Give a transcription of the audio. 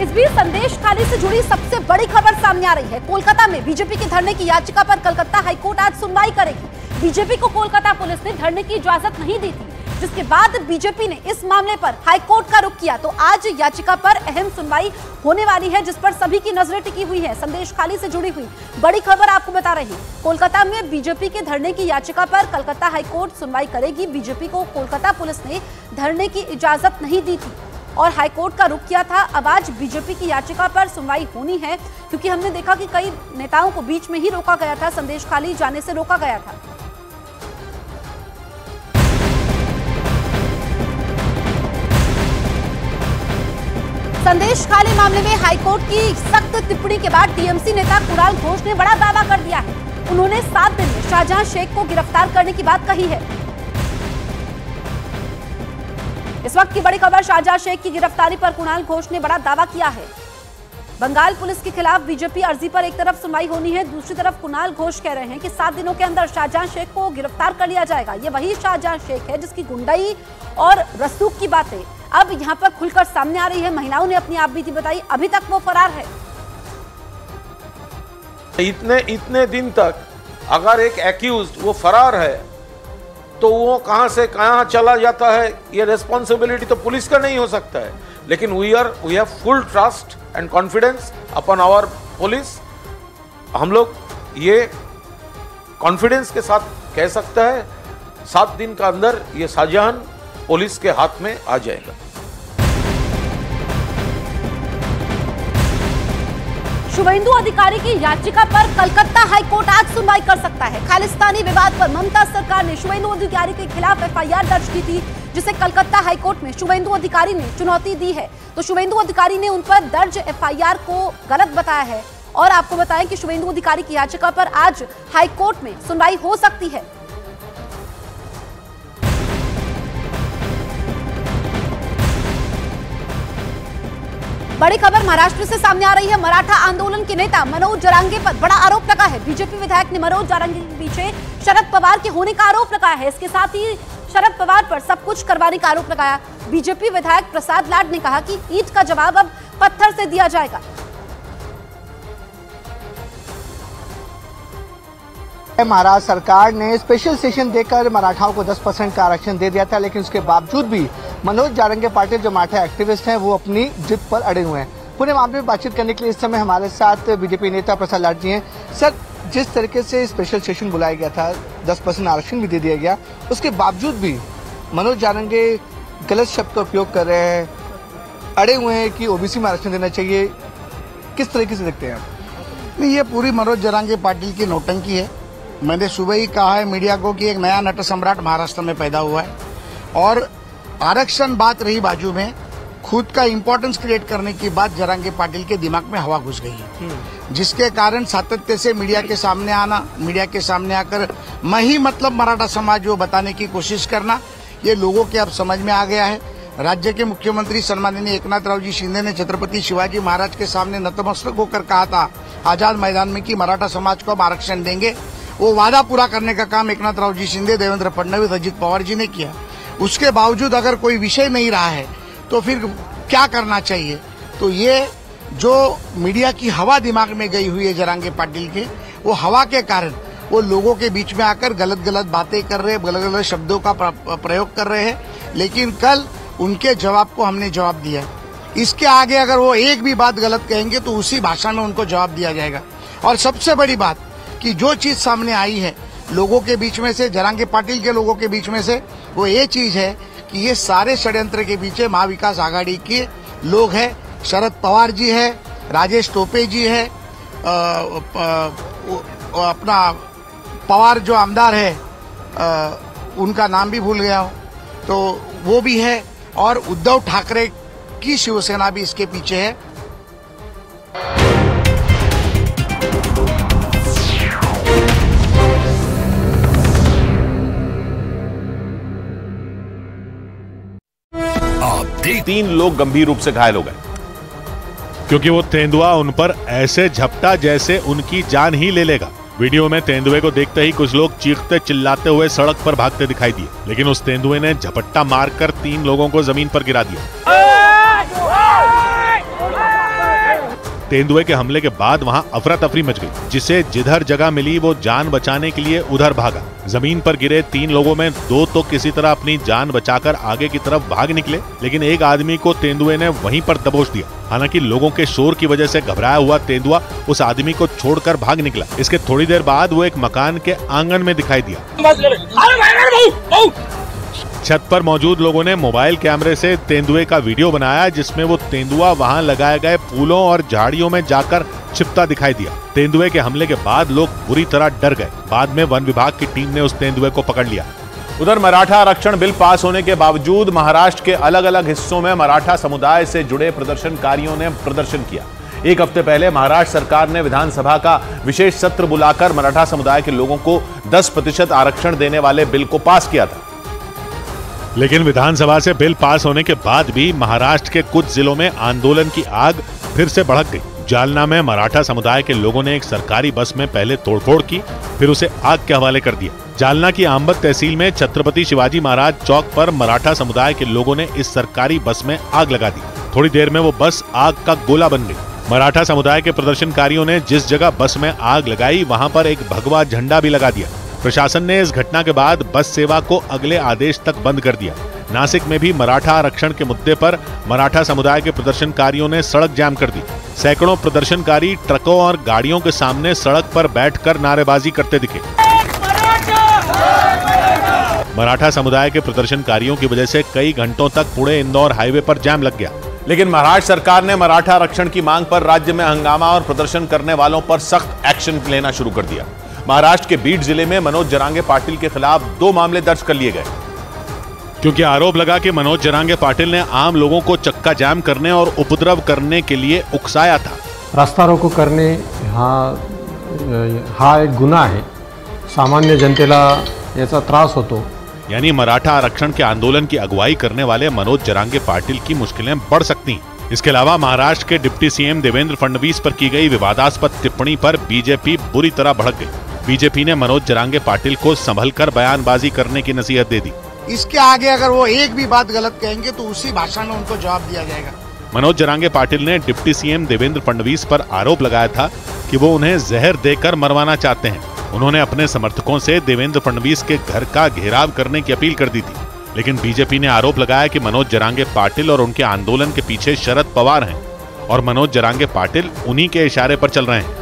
इस बीच संदेश खाली से जुड़ी सबसे बड़ी खबर सामने आ रही है। कोलकाता में बीजेपी के धरने की याचिका पर कलकत्ता हाईकोर्ट आज सुनवाई करेगी। बीजेपी को कोलकाता पुलिस ने धरने की इजाजत नहीं दी थी, जिसके बाद बीजेपी ने इस मामले पर हाईकोर्ट का रुख किया। तो आज याचिका पर अहम सुनवाई होने वाली है, जिस पर सभी की नजरें टिकी हुई है। संदेश खाली से जुड़ी हुई बड़ी खबर आपको बता रही है। कोलकाता में बीजेपी के धरने की याचिका पर कलकत्ता हाईकोर्ट सुनवाई करेगी। बीजेपी को कोलकाता पुलिस ने धरने की इजाजत नहीं दी थी और हाईकोर्ट का रुख किया था। अब आज बीजेपी की याचिका पर सुनवाई होनी है, क्योंकि हमने देखा कि कई नेताओं को बीच में ही रोका गया था, संदेश खाली जाने से रोका गया था। संदेश खाली मामले में हाईकोर्ट की सख्त टिप्पणी के बाद टीएमसी नेता कुणाल घोष ने बड़ा दावा कर दिया है। उन्होंने 7 दिन में शाहजहां शेख को गिरफ्तार करने की बात कही है। इस वक्त की बड़ी खबर, शाहजहां शेख की गिरफ्तारी पर कुणाल घोष ने बड़ा दावा किया है। बंगाल पुलिस के खिलाफ बीजेपी अर्जी पर एक तरफ सुनवाई होनी है, दूसरी तरफ कुणाल घोष कह रहे हैं कि 7 दिनों के अंदर शाहजहां शेख को गिरफ्तार कर लिया जाएगा। ये वही शाहजहां शेख है जिसकी गुंडाई और रसूख की बातें अब यहां पर खुलकर सामने आ रही है। महिलाओं ने अपनी आपबीती बताई, अभी तक वो फरार है। इतने दिन तक अगर एक एक्यूज्ड वो फरार है तो वो कहां से कहां चला जाता है, ये रिस्पॉन्सिबिलिटी तो पुलिस का नहीं हो सकता है। लेकिन we have full trust and confidence upon our police. हम लोग ये कॉन्फिडेंस के साथ कह सकता है 7 दिन का अंदर ये शाहजहां पुलिस के हाथ में आ जाएगा। शुभेंदु अधिकारी की याचिका पर कलकत्ता हाईकोर्ट आज सुनवाई कर सकता है। खालिस्तानी विवाद पर ममता सरकार ने शुभेंदु अधिकारी के खिलाफ एफआईआर दर्ज की थी, जिसे कलकत्ता हाईकोर्ट में शुभेंदु अधिकारी ने चुनौती दी है। तो शुभेंदु अधिकारी ने उन पर दर्ज एफआईआर को गलत बताया है और आपको बताएं कि शुभेंदु अधिकारी की याचिका पर आज हाईकोर्ट में सुनवाई हो सकती है। बड़ी खबर महाराष्ट्र से सामने आ रही है। मराठा आंदोलन के नेता मनोज जरांगे पर बड़ा आरोप लगा है। बीजेपी विधायक ने मनोज जरांगे के पीछे शरद पवार के होने का आरोप लगाया है। इसके साथ ही शरद पवार पर सब कुछ करवाने का आरोप लगाया। बीजेपी विधायक प्रसाद लाड ने कहा कि ईंट का जवाब अब पत्थर से दिया जाएगा। महाराष्ट्र सरकार ने स्पेशल सेशन देकर मराठाओं को 10% का आरक्षण दे दिया था, लेकिन उसके बावजूद भी मनोज जारंगे पाटिल जो मराठा एक्टिविस्ट हैं वो अपनी जिद पर अड़े हुए हैं। पूरे मामले में बातचीत करने के लिए इस समय हमारे साथ बीजेपी नेता प्रसाद लाड जी हैं। सर, जिस तरीके से स्पेशल सेशन बुलाया गया था, 10% आरक्षण भी दे दिया गया, उसके बावजूद भी मनोज जारंगे गलत शब्द का उपयोग कर रहे हैं, अड़े हुए हैं कि ओबीसी में आरक्षण देना चाहिए। किस तरीके से देखते हैं आप? नहीं, ये पूरी मनोज जारंगे पाटिल की नौटंकी है। मैंने सुबह ही कहा है मीडिया को कि एक नया नट सम्राट महाराष्ट्र में पैदा हुआ है और आरक्षण बात रही बाजू में, खुद का इम्पोर्टेंस क्रिएट करने की बात जारंगे पाटिल के दिमाग में हवा घुस गई है, जिसके कारण सातत्य से मीडिया के सामने आना, मीडिया के सामने आकर मैं ही मतलब मराठा समाज वो बताने की कोशिश करना, ये लोगों के अब समझ में आ गया है। राज्य के मुख्यमंत्री सन्माननीय एकनाथरावजी शिंदे ने छत्रपति शिवाजी महाराज के सामने नतमस्तक होकर कहा था आजाद मैदान में कि मराठा समाज को हम आरक्षण देंगे। वो वादा पूरा करने का काम एकनाथरावजी शिंदे, देवेंद्र फडणवीस, अजित पवार जी ने किया। उसके बावजूद अगर कोई विषय नहीं रहा है तो फिर क्या करना चाहिए? तो ये जो मीडिया की हवा दिमाग में गई हुई है जारंगे पाटिल के, वो हवा के कारण वो लोगों के बीच में आकर गलत गलत बातें कर रहे हैं, गलत गलत शब्दों का प्रयोग कर रहे हैं। लेकिन कल उनके जवाब को हमने जवाब दिया। इसके आगे अगर वो एक भी बात गलत कहेंगे तो उसी भाषा में उनको जवाब दिया जाएगा। और सबसे बड़ी बात कि जो चीज सामने आई है लोगों के बीच में से, जारंगे पाटिल के लोगों के बीच में से, वो ये चीज है कि ये सारे षड्यंत्र के पीछे महाविकास आघाड़ी के लोग हैं। शरद पवार जी है, राजेश टोपे जी है, अपना पवार जो आमदार है उनका नाम भी भूल गया हूं, तो वो भी है, और उद्धव ठाकरे की शिवसेना भी इसके पीछे है। तीन लोग गंभीर रूप से घायल हो गए क्योंकि वो तेंदुआ उन पर ऐसे झपटा जैसे उनकी जान ही ले लेगा। वीडियो में तेंदुए को देखते ही कुछ लोग चीखते चिल्लाते हुए सड़क पर भागते दिखाई दिए, लेकिन उस तेंदुए ने झपट्टा मारकर 3 लोगों को जमीन पर गिरा दिया। तेंदुए के हमले के बाद वहां अफरा तफरी मच गई, जिसे जिधर जगह मिली वो जान बचाने के लिए उधर भागा। जमीन पर गिरे 3 लोगों में 2 तो किसी तरह अपनी जान बचाकर आगे की तरफ भाग निकले, लेकिन एक आदमी को तेंदुए ने वहीं पर दबोच दिया। हालांकि लोगों के शोर की वजह से घबराया हुआ तेंदुआ उस आदमी को छोड़कर भाग निकला। इसके थोड़ी देर बाद वो एक मकान के आंगन में दिखाई दिया। छत पर मौजूद लोगों ने मोबाइल कैमरे से तेंदुए का वीडियो बनाया, जिसमें वो तेंदुआ वहां लगाए गए फूलों और झाड़ियों में जाकर छिपता दिखाई दिया। तेंदुए के हमले के बाद लोग बुरी तरह डर गए। बाद में वन विभाग की टीम ने उस तेंदुए को पकड़ लिया। उधर मराठा आरक्षण बिल पास होने के बावजूद महाराष्ट्र के अलग अलग हिस्सों में मराठा समुदाय से जुड़े प्रदर्शनकारियों ने प्रदर्शन किया। एक हफ्ते पहले महाराष्ट्र सरकार ने विधानसभा का विशेष सत्र बुलाकर मराठा समुदाय के लोगों को 10% आरक्षण देने वाले बिल को पास किया था। लेकिन विधानसभा से बिल पास होने के बाद भी महाराष्ट्र के कुछ जिलों में आंदोलन की आग फिर से भड़क गई। जालना में मराठा समुदाय के लोगों ने एक सरकारी बस में पहले तोड़फोड़ की, फिर उसे आग के हवाले कर दिया। जालना की आंबद तहसील में छत्रपति शिवाजी महाराज चौक पर मराठा समुदाय के लोगों ने इस सरकारी बस में आग लगा दी। थोड़ी देर में वो बस आग का गोला बन गई। मराठा समुदाय के प्रदर्शनकारियों ने जिस जगह बस में आग लगाई वहां पर एक भगवा झंडा भी लगा दिया। प्रशासन ने इस घटना के बाद बस सेवा को अगले आदेश तक बंद कर दिया। नासिक में भी मराठा आरक्षण के मुद्दे पर मराठा समुदाय के प्रदर्शनकारियों ने सड़क जाम कर दी। सैकड़ों प्रदर्शनकारी ट्रकों और गाड़ियों के सामने सड़क पर बैठकर नारेबाजी करते दिखे। मराठा समुदाय के प्रदर्शनकारियों की वजह से कई घंटों तक पुणे इंदौर हाईवे पर जाम लग गया। लेकिन महाराष्ट्र सरकार ने मराठा आरक्षण की मांग पर राज्य में हंगामा और प्रदर्शन करने वालों पर सख्त एक्शन लेना शुरू कर दिया। महाराष्ट्र के बीड जिले में मनोज जरांगे पाटिल के खिलाफ 2 मामले दर्ज कर लिए गए, क्योंकि आरोप लगा कि मनोज जरांगे पाटिल ने आम लोगों को चक्का जाम करने और उपद्रव करने के लिए उकसाया था। रास्ता रोको करणे हा एक गुन्हा आहे। सामान्य जनतेला याचा त्रास होतो। यानी मराठा आरक्षण के आंदोलन की अगुवाई करने वाले मनोज जरांगे पाटिल की मुश्किलें बढ़ सकती हैं। इसके अलावा महाराष्ट्र के डिप्टी सीएम देवेंद्र फडणवीस पर की गई विवादास्पद टिप्पणी पर बीजेपी बुरी तरह भड़क गई। बीजेपी ने मनोज जरांगे पाटिल को संभलकर बयानबाजी करने की नसीहत दे दी। इसके आगे अगर वो एक भी बात गलत कहेंगे तो उसी भाषा में उनको जवाब दिया जाएगा। मनोज जरांगे पाटिल ने डिप्टी सीएम देवेंद्र फडणवीस पर आरोप लगाया था कि वो उन्हें जहर देकर मरवाना चाहते हैं। उन्होंने अपने समर्थकों से देवेंद्र फडणवीस के घर का घेराव करने की अपील कर दी थी। लेकिन बीजेपी ने आरोप लगाया कि मनोज जरांगे पाटिल और उनके आंदोलन के पीछे शरद पवार हैं और मनोज जरांगे पाटिल उन्हीं के इशारे पर चल रहे हैं।